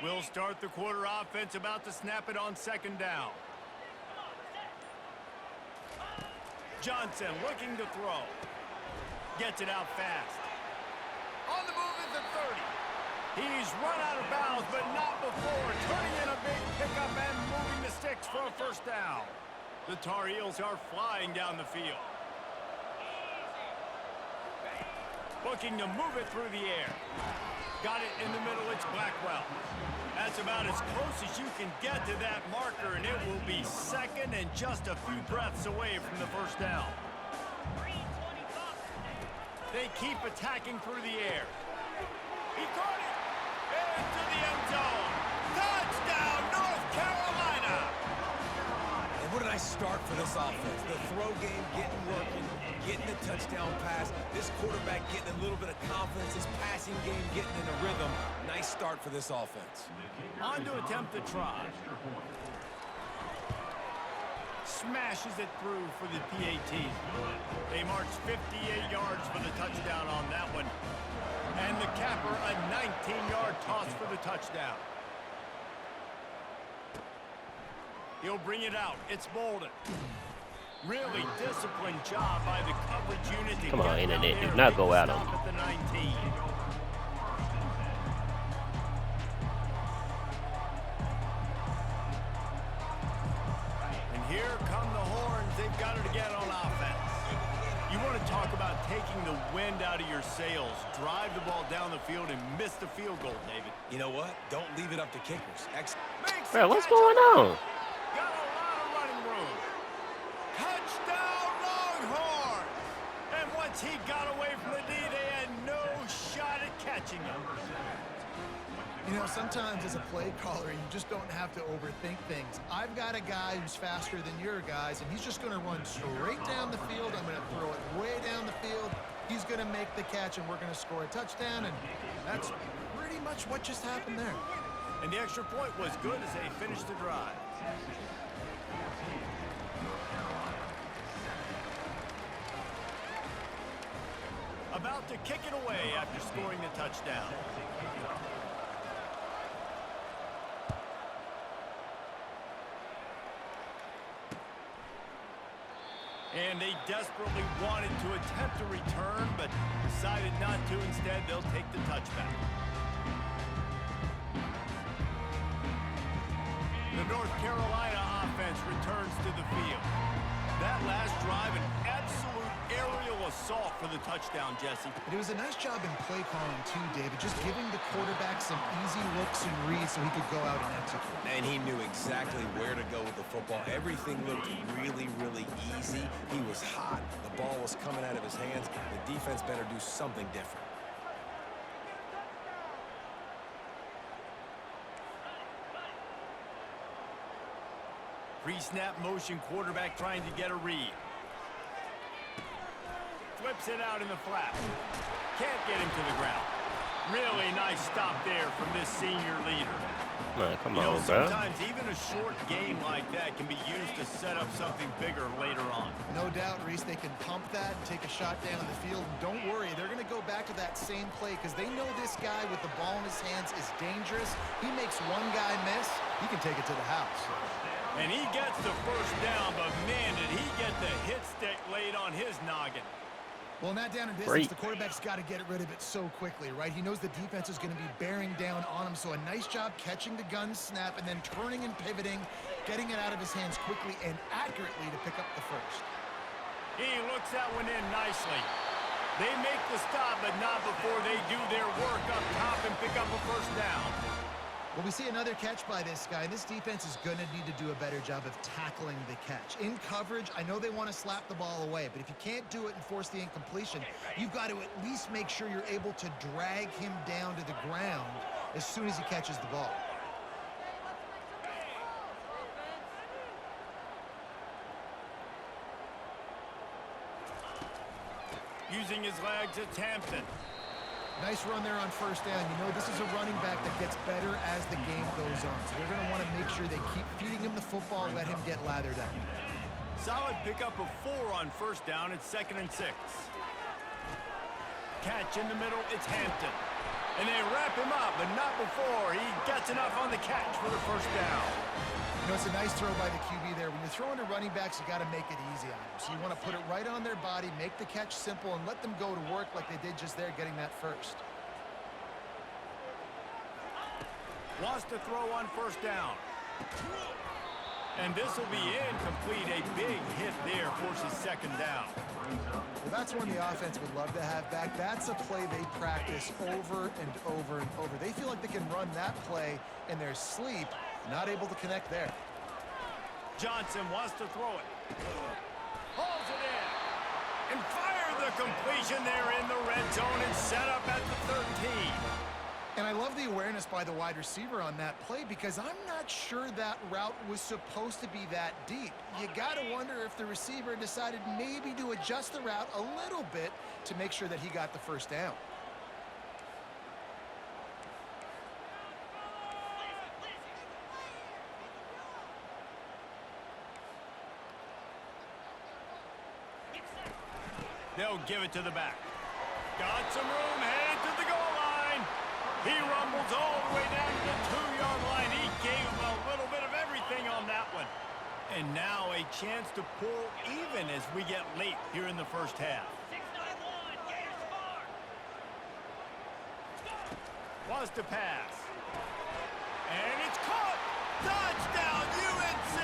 We'll start the quarter offense, about to snap it on second down. Johnson looking to throw. Gets it out fast. On the move is the 30. He's run out of bounds, but not before turning in a big pickup and moving the sticks for a first down. The Tar Heels are flying down the field. Looking to move it through the air. Got it in the middle, it's Blackwell. That's about as close as you can get to that marker, and it will be second and just a few breaths away from the first down. They keep attacking through the air. He caught it into the end zone. Touchdown, North Carolina! And what a nice start for this offense. The throw game getting working, getting the touchdown pass. This quarterback getting a little bit of confidence. His passing game getting in a rhythm. Nice start for this offense. On to attempt the try. Smashes it through for the PAT. They march 58 yards for the touchdown on that one. And the capper, a 19-yard toss for the touchdown. He'll bring it out. It's Bolden. Really disciplined job by the coverage unit to Come on, get internet. there Do not and go make out the on stop me. at the 19. And here come the horns. They've got it again on offense. You want to talk about taking the wind out of your sails. Drive the ball down the field and miss the field goal, David. You know what? Don't leave it up to kickers. Makes Bro, the what's catch going on? Got a lot of running room. Touchdown, Longhorns! And once he got away from the D, they had no shot at catching him. You know, sometimes as a play caller, you just don't have to overthink things. I've got a guy who's faster than your guys, and he's just going to run straight down the field. I'm going to throw it way down the field. He's going to make the catch, and we're going to score a touchdown, and that's pretty much what just happened there. And the extra point was good as they finished the drive. About to kick it away after scoring the touchdown. And they desperately wanted to attempt a return, but decided not to. Instead, they'll take the touchback. The North Carolina offense returns to the field. That last drive, an absolute aerial assault for the touchdown, Jesse. But it was a nice job in play calling too, David, just giving the quarterback some easy looks and reads so he could go out and execute. And he knew exactly where to go with the football. Everything looked really, really easy. He was hot. The ball was coming out of his hands. The defense better do something different. Pre-snap motion, quarterback trying to get a read. Flips it out in the flat. Can't get him to the ground. Really nice stop there from this senior leader. Man, come on, bro. Sometimes even a short game like that can be used to set up something bigger later on. No doubt, Reese, they can pump that and take a shot down the field. And don't worry, they're going to go back to that same play because they know this guy with the ball in his hands is dangerous. He makes one guy miss, he can take it to the house. And he gets the first down, but man, did he get the hit stick laid on his noggin. Well, in that down and distance, the quarterback's got to get rid of it so quickly, right? He knows the defense is going to be bearing down on him, so a nice job catching the gun snap and then turning and pivoting, getting it out of his hands quickly and accurately to pick up the first. He looks that one in nicely. They make the stop, but not before they do their work up top and pick up a first down. Well, we see another catch by this guy. This defense is going to need to do a better job of tackling the catch. In coverage, I know they want to slap the ball away, but if you can't do it and force the incompletion, you've got to at least make sure you're able to drag him down to the ground as soon as he catches the ball. Using his legs, it's Hampton. Nice run there on first down. You know, this is a running back that gets better as the game goes on. So they're going to want to make sure they keep feeding him the football and let him get lathered up. Solid pickup of 4 on first down. It's 2nd and 6. Catch in the middle. It's Hampton. And they wrap him up, but not before he gets enough on the catch for the first down. You know, it's a nice throw by the QB there. When you're throwing to running backs, you got to make it easy on them. So you want to put it right on their body, make the catch simple, and let them go to work like they did just there, getting that first. Wants to throw on first down. And this will be incomplete. A big hit there forces second down. Well, that's one the offense would love to have back. That's a play they practice over and over and over. They feel like they can run that play in their sleep, not able to connect there. Johnson wants to throw it. Holds it in. And fire the completion there in the red zone and set up at the 13. And I love the awareness by the wide receiver on that play because I'm not sure that route was supposed to be that deep. You got to wonder if the receiver decided maybe to adjust the route a little bit to make sure that he got the first down. They'll give it to the back. Got some room, headed to the goal line. He rumbles all the way down to the 2-yard line. He gave him a little bit of everything on that one. And now a chance to pull even as we get late here in the first half. 6-9-1, Gators score. Wants to pass. And it's caught. Touchdown, UNC.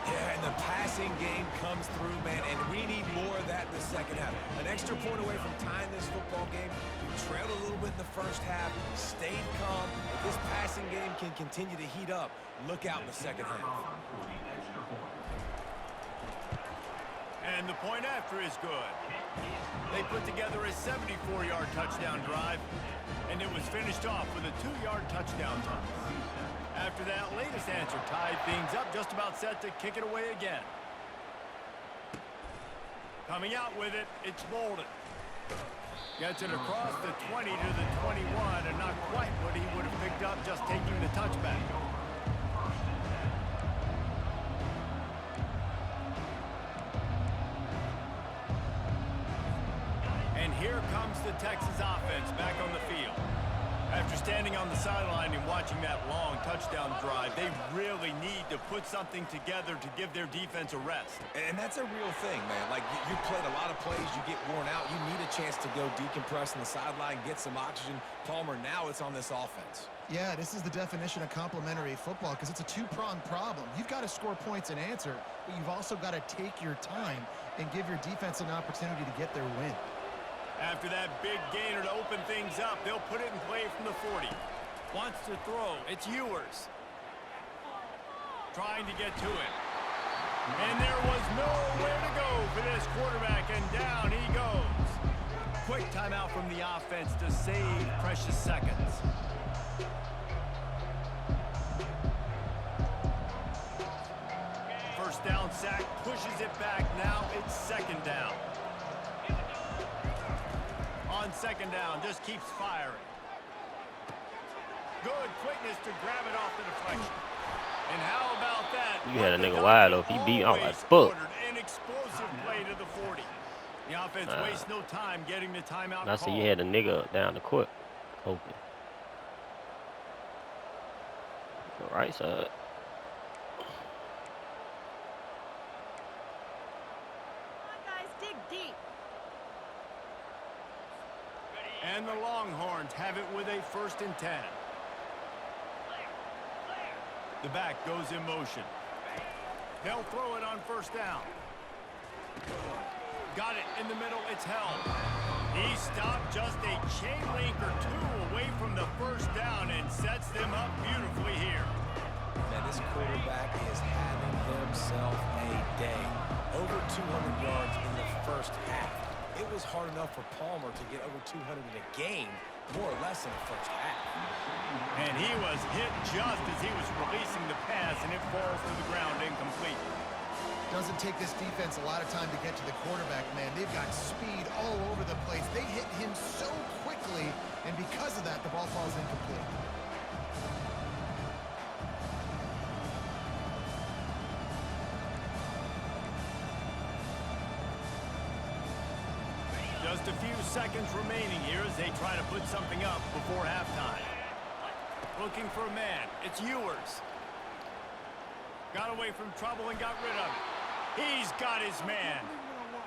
Yeah, and the passing game comes through, man, and we need more of that in the second half. An extra point away from tying this football game. We trailed a little bit in the first half, stayed calm. If this passing game can continue to heat up, look out in the second half. And the point after is good. They put together a 74-yard touchdown drive, and it was finished off with a 2-yard touchdown toss. After that latest answer tied things up, just about set to kick it away again. Coming out with it, it's Bolden. Gets it across the 20 to the 21, and not quite what he would have picked up just taking the touchback. And here comes the Texas offense back on the field. After standing on the sideline and watching that long touchdown drive, they really need to put something together to give their defense a rest. And that's a real thing, man. Like, you played a lot of plays, you get worn out, you need a chance to go decompress on the sideline, get some oxygen. Palmer, now it's on this offense. Yeah, this is the definition of complementary football because it's a two-pronged problem. You've got to score points and answer, but you've also got to take your time and give your defense an opportunity to get their win. After that big gainer to open things up, they'll put it in play from the 40. Wants to throw. It's Ewers. Trying to get to it. And there was nowhere to go for this quarterback, and down he goes. Quick timeout from the offense to save precious seconds. First down sack, pushes it back. Now it's second down. On second down, just keeps firing. Good quickness to grab it off the deflection. And how about that? You had a nigga wide open. He beat out like fuck. An explosive play to the 40. The offense wastes no time getting the timeout. I see you had a nigga down the court open. The right side. And the Longhorns have it with a 1st and 10. The back goes in motion. They'll throw it on first down. Got it in the middle. It's held. He stopped just a chain link or two away from the first down and sets them up beautifully here. Man, this quarterback is having himself a day. Over 200 yards in the first half. It was hard enough for Palmer to get over 200 in a game, more or less in the first half. And he was hit just as he was releasing the pass, and it falls to the ground incomplete. Doesn't take this defense a lot of time to get to the quarterback, man. They've got speed all over the place. They hit him so quickly, and because of that, the ball falls incomplete. Just a few seconds remaining here as they try try to put something up before halftime. Looking for a man. It's Ewers. Got away from trouble and got rid of it. He's got his man.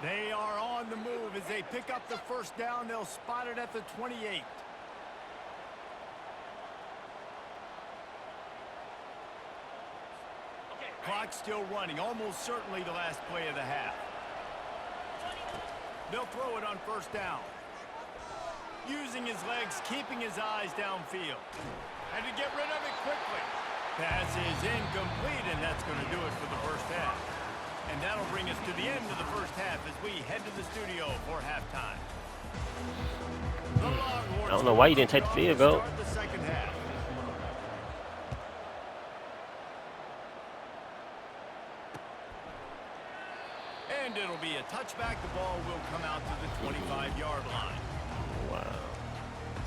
They are on the move as they pick up the first down. They'll spot it at the 28. Clock still running, almost certainly the last play of the half. They'll throw it on first down. Using his legs, keeping his eyes downfield. And to get rid of it quickly. Pass is incomplete, and that's going to do it for the first half. And that'll bring us to the end of the first half as we head to the studio for halftime. I don't know why you didn't take the field goal. The second half. And it'll be a touchback. The ball will come out to the 25-yard line. Wow.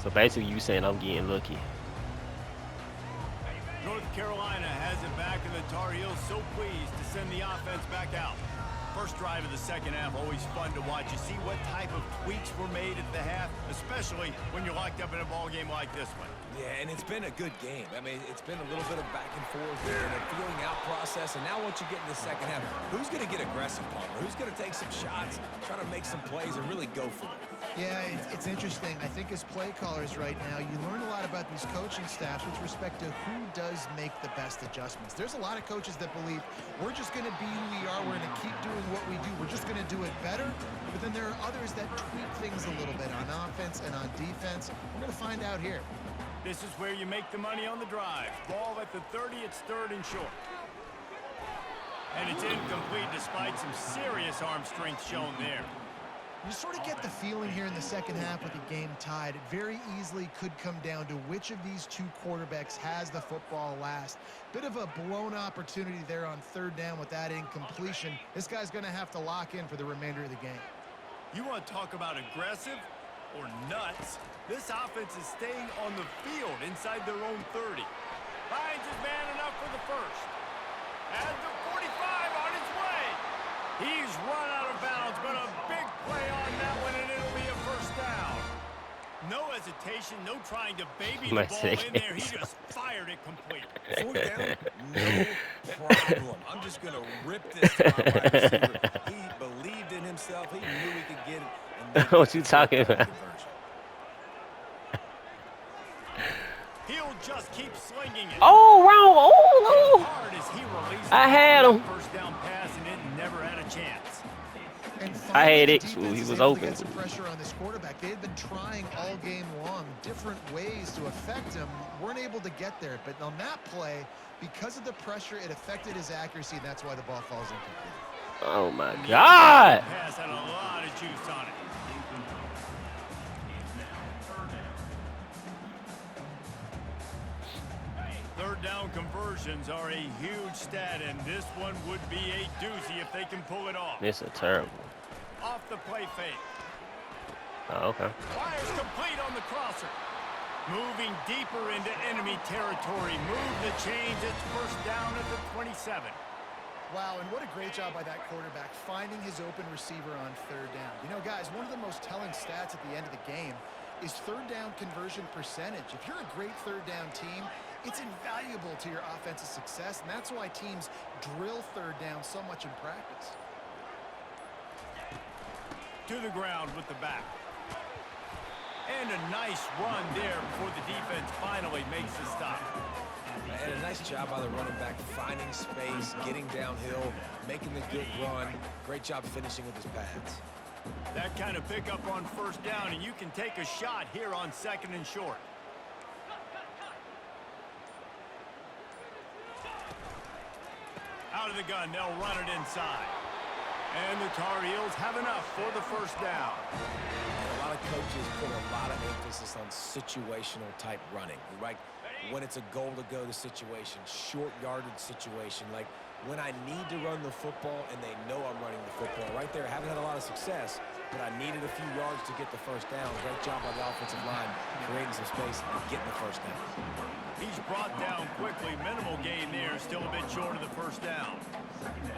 So basically you saying I'm getting lucky. North Carolina has it back, and the Tar Heels so pleased to send the offense back out. First drive of the second half, always fun to watch. You see what type of tweaks were made at the half, especially when you're locked up in a ball game like this one. Yeah, and it's been a good game. I mean, it's been a little bit of back and forth there and a feeling out process. And now once you get in the second half, who's going to get aggressive, Palmer? Who's going to take some shots, try to make some plays, and really go for it? Yeah, it's interesting. I think as play callers right now, you learn a lot about these coaching staffs with respect to who does make the best adjustments. There's a lot of coaches that believe we're just going to be who we are. We're going to keep doing what we do. We're just going to do it better. But then there are others that tweak things a little bit on offense and on defense. We're going to find out here. This is where you make the money on the drive. Ball at the 30, it's third and short. And it's incomplete despite some serious arm strength shown there. You sort of get the feeling here in the second half with the game tied. It very easily could come down to which of these two quarterbacks has the football last. Bit of a blown opportunity there on third down with that incompletion. This guy's going to have to lock in for the remainder of the game. You want to talk about aggressive or nuts? This offense is staying on the field inside their own 30. Finds his man enough for the first. At the 45 on his way. He's run out of bounds, but a big play on that one, and it'll be a first down. No hesitation, no trying to baby the ball in there. He just fired it complete. Fourth down, no problem. I'm just going to rip this to my wide receiver. He believed in himself. He knew he could get it. What you talking about? He'll just keep slinging it. Oh, wrong. Oh, Hard as he released I had him. First down pass, and it never had a chance. And I had finally, it. the He defense is was able to open. get some pressure on this quarterback. They had been trying all game long, different ways to affect him. Weren't able to get there. But on that play, because of the pressure, it affected his accuracy, and that's why the ball falls incomplete. Oh, my God. Pass had a lot of juice on it. Third down conversions are a huge stat, and this one would be a doozy if they can pull it off. This is terrible. Off the play fake. Oh, okay. Fires complete on the crosser. Moving deeper into enemy territory. Move the chains. It's first down at the 27. Wow, and what a great job by that quarterback, finding his open receiver on third down. You know, guys, one of the most telling stats at the end of the game is third down conversion percentage. If you're a great third down team, it's invaluable to your offensive success, and that's why teams drill third down so much in practice. To the ground with the back. And a nice run there before the defense finally makes the stop. And a nice job by the running back, finding space, getting downhill, making the good run. Great job finishing with his pads. That kind of pickup on first down, and you can take a shot here on second and short. Out of the gun, they'll run it inside. And the Tar Heels have enough for the first down. And a lot of coaches put a lot of emphasis on situational type running, right? When it's a goal to go to situation, short yardage situation, like when I need to run the football and they know I'm running the football. Right there, haven't had a lot of success, but I needed a few yards to get the first down. Great job by the offensive line, creating some space and getting the first down. He's brought down quickly. Minimal gain there, still a bit short of the first down.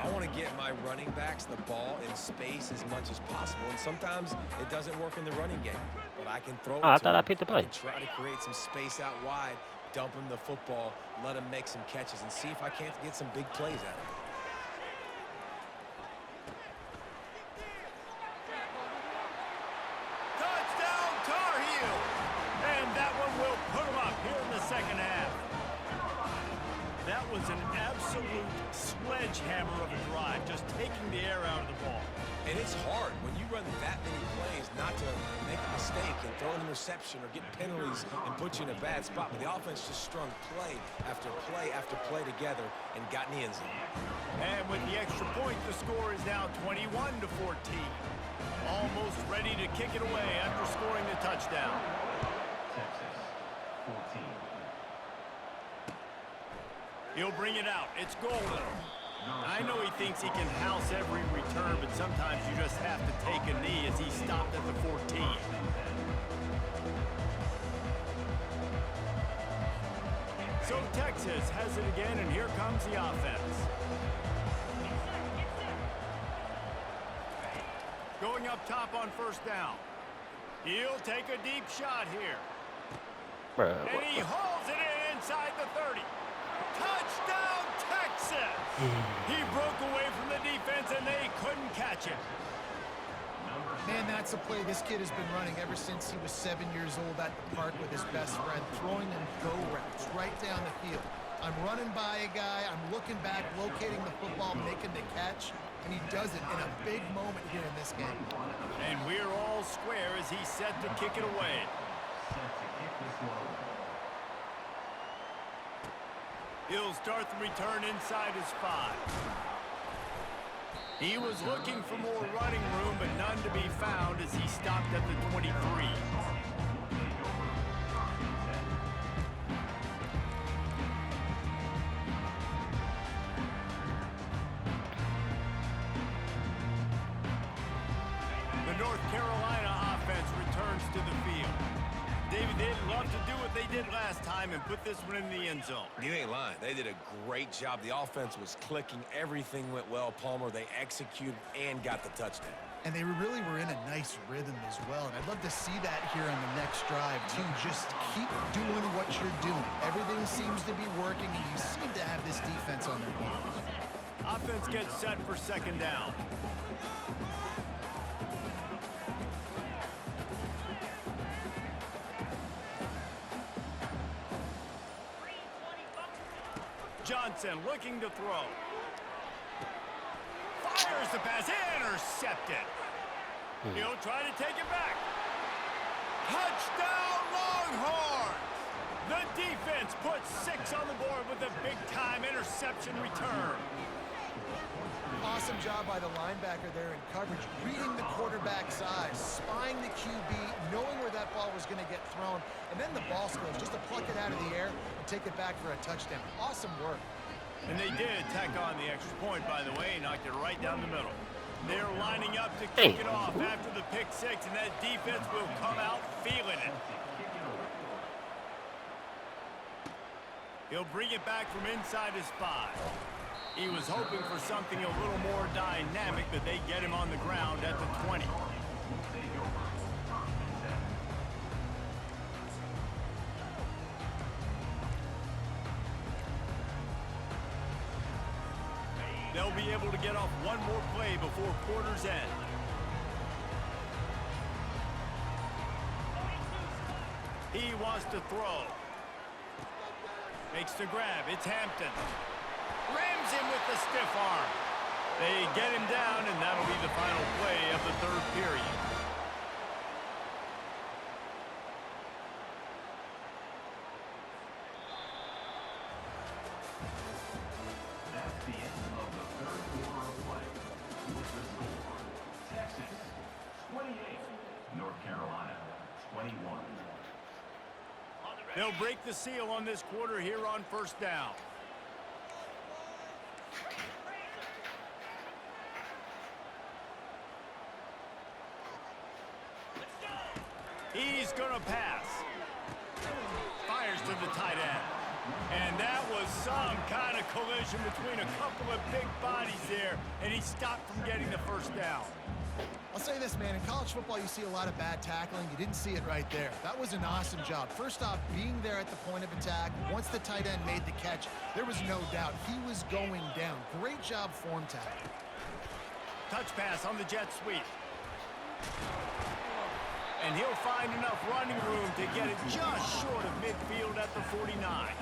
I want to get my running backs the ball in space as much as possible, and sometimes it doesn't work in the running game. But I can throw it Oh, I to thought I him. picked the I play. can try to create some space out wide, dump him the football, let him make some catches, and see if I can't get some big plays out of him. Touchdown, Tar Heels! And that one will put them up here in the second half. That was an absolute sledgehammer of a drive, just taking the air out of the ball. And it's hard when you run that many plays not to make a mistake and throw an interception or get penalties and put you in a bad spot. But the offense just strung play after play after play together and got in the end zone. And with the extra point, the score is now 21-14. Almost ready to kick it away after scoring the touchdown. Texas, 14. He'll bring it out. It's golden. I know he thinks he can house every return, but sometimes you just have to take a knee as he stopped at the 14. So Texas has it again, and here comes the offense. Going up top on first down. He'll take a deep shot here. Bruh, And he hauls it in inside the 30. Touchdown, Texas! He broke away from the defense, and they couldn't catch it. Man, that's a play this kid has been running ever since he was 7 years old at the park with his best friend, throwing them go routes right down the field. I'm running by a guy, I'm looking back, locating the football, making the catch, and he does it in a big moment here in this game. And we're all square as he's set to kick it away. Set to kick this one away. He'll start the return inside his 5. He was looking for more running room, but none to be found as he stopped at the 23. The North Carolina offense returns to the field. David, they'd love to do what they did last time and put this one in the end zone. You ain't lying. They did a great job. The offense was clicking. Everything went well, Palmer. They executed and got the touchdown. And they really were in a nice rhythm as well. And I'd love to see that here on the next drive, too. Just keep doing what you're doing. Everything seems to be working, and you seem to have this defense on their heels. Offense gets set for second down. Johnson looking to throw. Fires the pass, intercepted. He'll try to take it back. Touchdown, Longhorns! The defense puts 6 on the board with a big-time interception return. Awesome job by the linebacker there in coverage, reading the quarterback's eyes, spying the QB, knowing where that ball was going to get thrown, and then the ball skills just to pluck it out of the air and take it back for a touchdown. Awesome work. And they did tack on the extra point, by the way, knocked it right down the middle. They're lining up to kick it off after the pick 6, and that defense will come out feeling it. He'll bring it back from inside his 5. He was hoping for something a little more dynamic, but they get him on the ground at the 20. They'll be able to get off one more play before quarter's end. He wants to throw. Makes the grab. It's Hampton. Rams him with the stiff arm. They get him down, and that'll be the final play of the third period. That's the end of the third quarter of play. With the score, Texas 28, North Carolina 21. They'll break the seal on this quarter here on first down. He's gonna pass. Fires to the tight end. And that was some kind of collision between a couple of big bodies there, and he stopped from getting the first down. I'll say this, man. In college football, you see a lot of bad tackling. You didn't see it right there. That was an awesome job. First off, being there at the point of attack. Once the tight end made the catch, there was no doubt he was going down. Great job form tackling. Touch pass on the jet sweep. And he'll find enough running room to get it just short of midfield at the 49.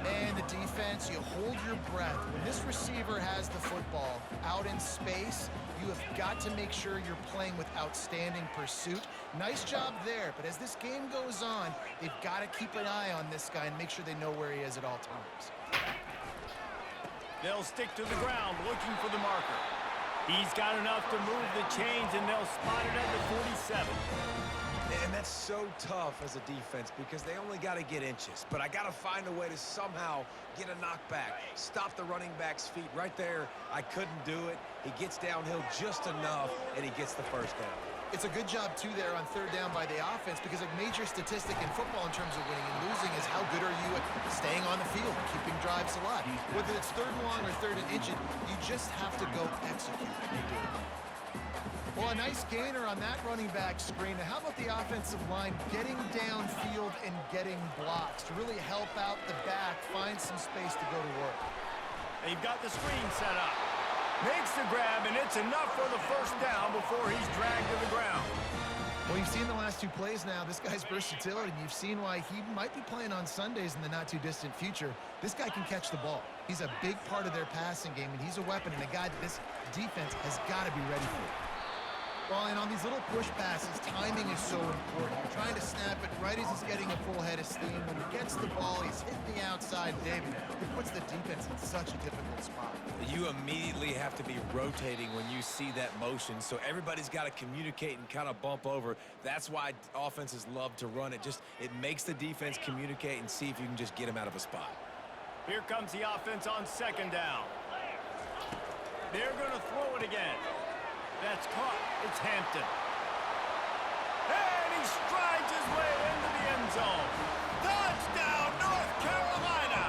And the defense, you hold your breath. When this receiver has the football out in space, you have got to make sure you're playing with outstanding pursuit. Nice job there, but as this game goes on, they've got to keep an eye on this guy and make sure they know where he is at all times. They'll stick to the ground looking for the marker. He's got enough to move the chains, and they'll spot it at the 47. And that's so tough as a defense because they only got to get inches. But I got to find a way to somehow get a knockback, stop the running back's feet right there. I couldn't do it. He gets downhill just enough, and he gets the first down. It's a good job, too, there on third down by the offense because a major statistic in football in terms of winning and losing is how good are you at staying on the field, keeping drives alive. Whether it's third and long or third and inches, you just have to go execute. Well, a nice gainer on that running back screen. Now, how about the offensive line getting downfield and getting blocks to really help out the back, find some space to go to work? They've got the screen set up. Makes the grab, and it's enough for the first down before he's dragged to the ground. Well, you've seen the last two plays now. This guy's versatility. You've seen why he might be playing on Sundays in the not-too-distant future. This guy can catch the ball. He's a big part of their passing game, and he's a weapon and a guy that this defense has got to be ready for. Well, and on these little push passes, timing is so important. You're trying to snap it right as he's getting a full head of steam. When he gets the ball, he's hitting the outside. David, it puts the defense in such a difficult spot. You immediately have to be rotating when you see that motion, so everybody's got to communicate and kind of bump over. That's why offenses love to run it. It makes the defense communicate and see if you can just get him out of a spot. Here comes the offense on second down. They're going to throw it again. That's caught. It's Hampton. And he strides his way into the end zone. Touchdown, North Carolina!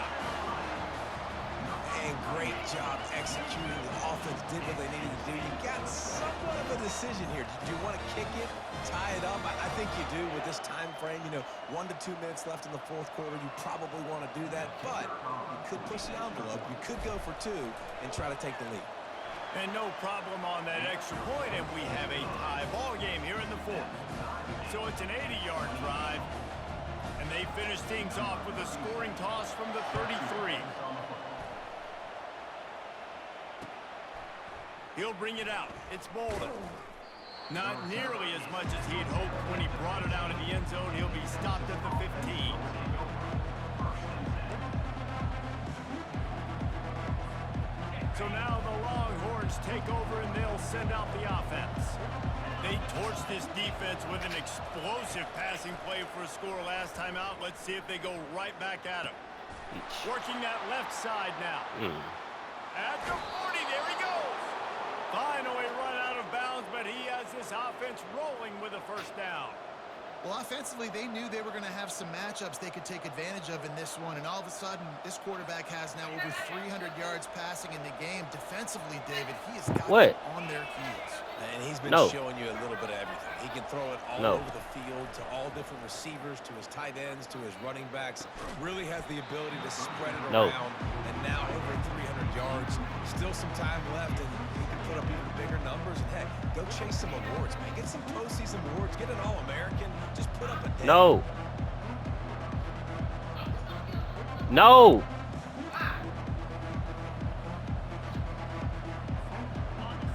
And great job executing. The offense did what they needed to do. You got somewhat of a decision here. Do you want to kick it, tie it up? I think you do with this time frame. 1 to 2 minutes left in the fourth quarter. You probably want to do that, but you could push the envelope. You could go for 2 and try to take the lead. And no problem on that extra point, and we have a tie ball game here in the fourth. So it's an 80-yard drive, and they finish things off with a scoring toss from the 33. He'll bring it out. It's Bolden. Not nearly as much as he'd hoped when he brought it out of the end zone. He'll be stopped at the 15. So now the Longhorns take over and they'll send out the offense. They torched this defense with an explosive passing play for a score last time out. Let's see if they go right back at him. Working that left side now. At the 40, there he goes. Finally run out of bounds, but he has this offense rolling with a first down. Well, offensively, they knew they were going to have some matchups they could take advantage of in this one, and all of a sudden, this quarterback has now over 300 yards passing in the game. Defensively, David, he has got them on their heels. And he's been showing you a little bit of everything. He can throw it all over the field to all different receivers, to his tight ends, to his running backs. Really has the ability to spread it around. And now over 300 yards. Still some time left, and he can put up even bigger numbers. And heck, go chase some awards, man. Get some postseason awards. Get an All-American. Just put up a day. No.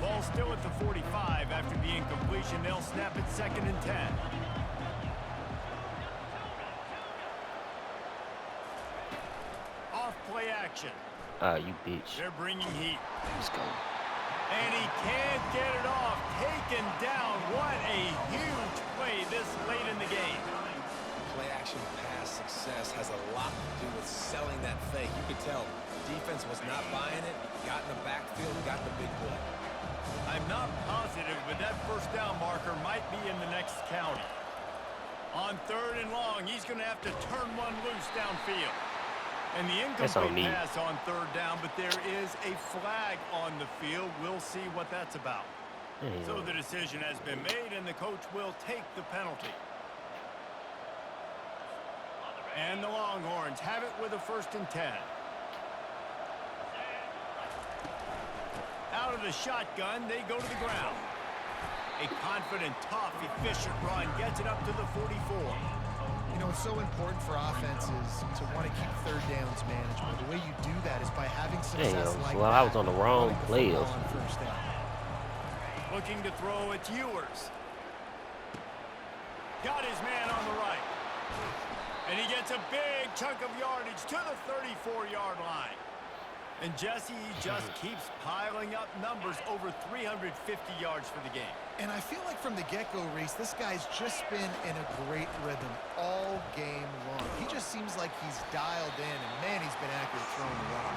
Ball still at the 45 after the incompletion. They'll snap it 2nd and 10. Off play action. You bitch. They're bringing heat. Let's go. And he can't get it off. Taken down. What a huge play this late in the game. Play-action pass success has a lot to do with selling that fake. You could tell defense was not buying it, got in the backfield, got the big play. I'm not positive, but that first down marker might be in the next county. On 3rd and long, he's going to have to turn one loose downfield. And the incomplete pass on 3rd down, but there is a flag on the field. We'll see what that's about. So the decision has been made, and the coach will take the penalty. And the Longhorns have it with a 1st and 10. Out of the shotgun, they go to the ground. A confident, tough, efficient run gets it up to the 44. You know, it's so important for offenses to want to keep 3rd downs manageable. The way you do that is by having success like well, that. I was on the wrong play. On 1st down. Looking to throw, it's Ewers. Got his man on the right. And he gets a big chunk of yardage to the 34-yard line. And Jesse just keeps piling up numbers over 350 yards for the game. And I feel like from the get-go, Reese, this guy's just been in a great rhythm all game long. He just seems like he's dialed in, and man, he's been accurate throwing the rock.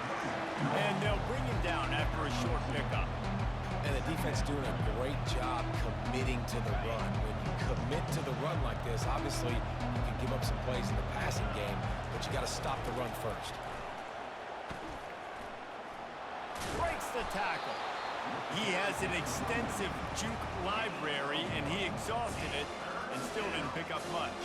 And they'll bring him down after a short pickup. And the defense doing a great job committing to the run. When you commit to the run like this, obviously you can give up some plays in the passing game, but you got to stop the run first. Breaks the tackle. He has an extensive juke library, and he exhausted it and still didn't pick up much.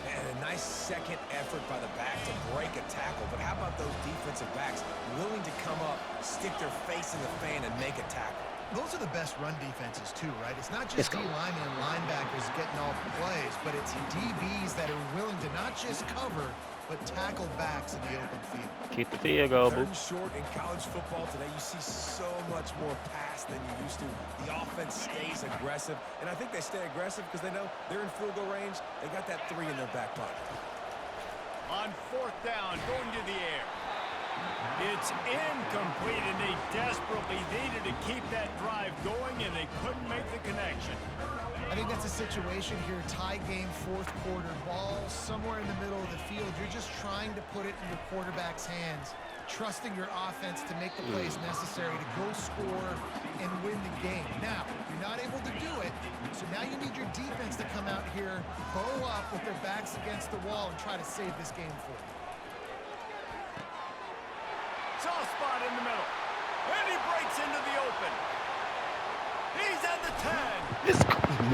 And a nice second effort by the back to break a tackle. But how about those defensive backs willing to come up, stick their face in the fan, and make a tackle? Those are the best run defenses, too, right? It's not just D linemen and linebackers getting all the plays, but it's DBs that are willing to not just cover, but tackle backs in the open field. Keep the field goal, boo. Short in college football today, you see so much more pass than you used to. The offense stays aggressive, and I think they stay aggressive because they know they're in field goal range. They got that 3 in their back pocket. On 4th down, going to the air. It's incomplete, and they desperately needed to keep that drive going, and they couldn't make the connection. I think that's a situation here, tie game, 4th quarter, ball somewhere in the middle of the field. You're just trying to put it in your quarterback's hands, trusting your offense to make the plays necessary to go score and win the game. Now, you're not able to do it, so now you need your defense to come out here, bow up with their backs against the wall, and try to save this game for you. Soft spot in the middle. And he breaks into the open. He's at the 10.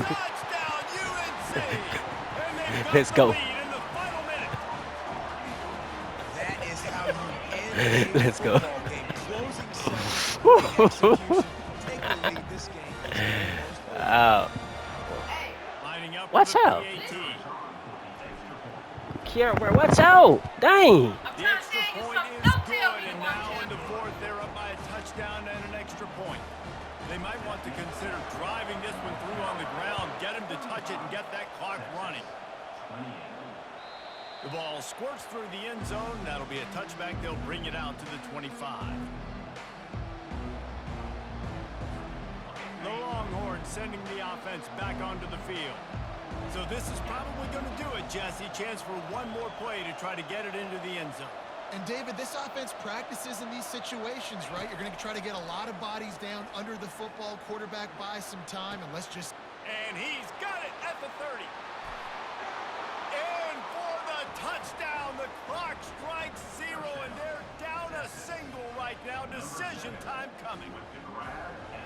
Touchdown, UNC. And they've got Let's the go. lead in the final minute. That is how you end a Let's go. football game. Closing seconds, execution. Take the lead. This game is almost over. Lining up Watch with the out. PAT. Kiara, watch out. Dang. The extra point is good, and now in the 4th, they're up by a touchdown and an extra point. They might want to consider driving this one through on the ground, get him to touch it, and get that clock running. The ball squirts through the end zone. That'll be a touchback. They'll bring it out to the 25. The Longhorns sending the offense back onto the field. So this is probably going to do it, Jesse. Chance for one more play to try to get it into the end zone. And David, this offense practices in these situations, right? You're going to try to get a lot of bodies down under the football, quarterback buys some time, and let's just... And he's got it at the 30. And for the touchdown, the clock strikes 0, and they're down a single right now. Decision time coming.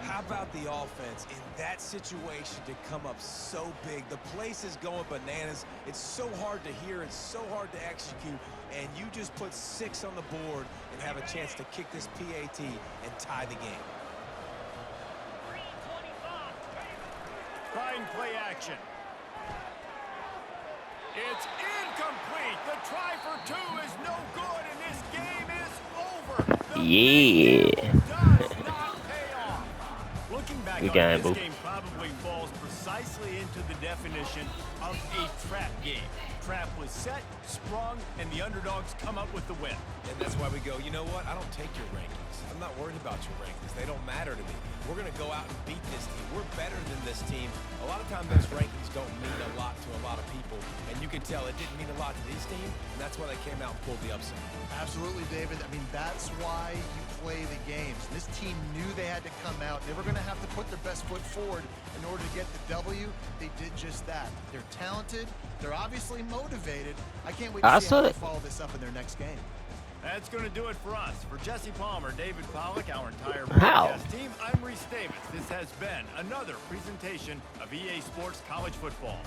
How about the offense in that situation to come up so big? The place is going bananas. It's so hard to hear. It's so hard to execute. And you just put 6 on the board and have a chance to kick this PAT and tie the game. Trying play action. It's incomplete. The try for 2 is no good, and this game is over. The Yeah. does not pay off. Looking back Good on game, this boo. game probably falls precisely into the definition of a trap game. Trap was set, sprung, and the underdogs come up with the win. And that's why we go, you know what? I don't take your rankings. I'm not worried about your rankings. They don't matter to me. We're going to go out and beat this team. We're better than this team. A lot of times those rankings don't mean a lot to a lot of people. And you can tell it didn't mean a lot to this team. And that's why they came out and pulled the upset. Absolutely, David. I mean, that's why you play the games. This team knew they had to come out. They were going to have to put their best foot forward in order to get the W. They did just that. They're talented. They're obviously motivated. I can't wait to see how they follow this up in their next game. That's going to do it for us. For Jesse Palmer, David Pollack, our entire How? broadcast team, I'm Reese Davis. This has been another presentation of EA Sports College Football.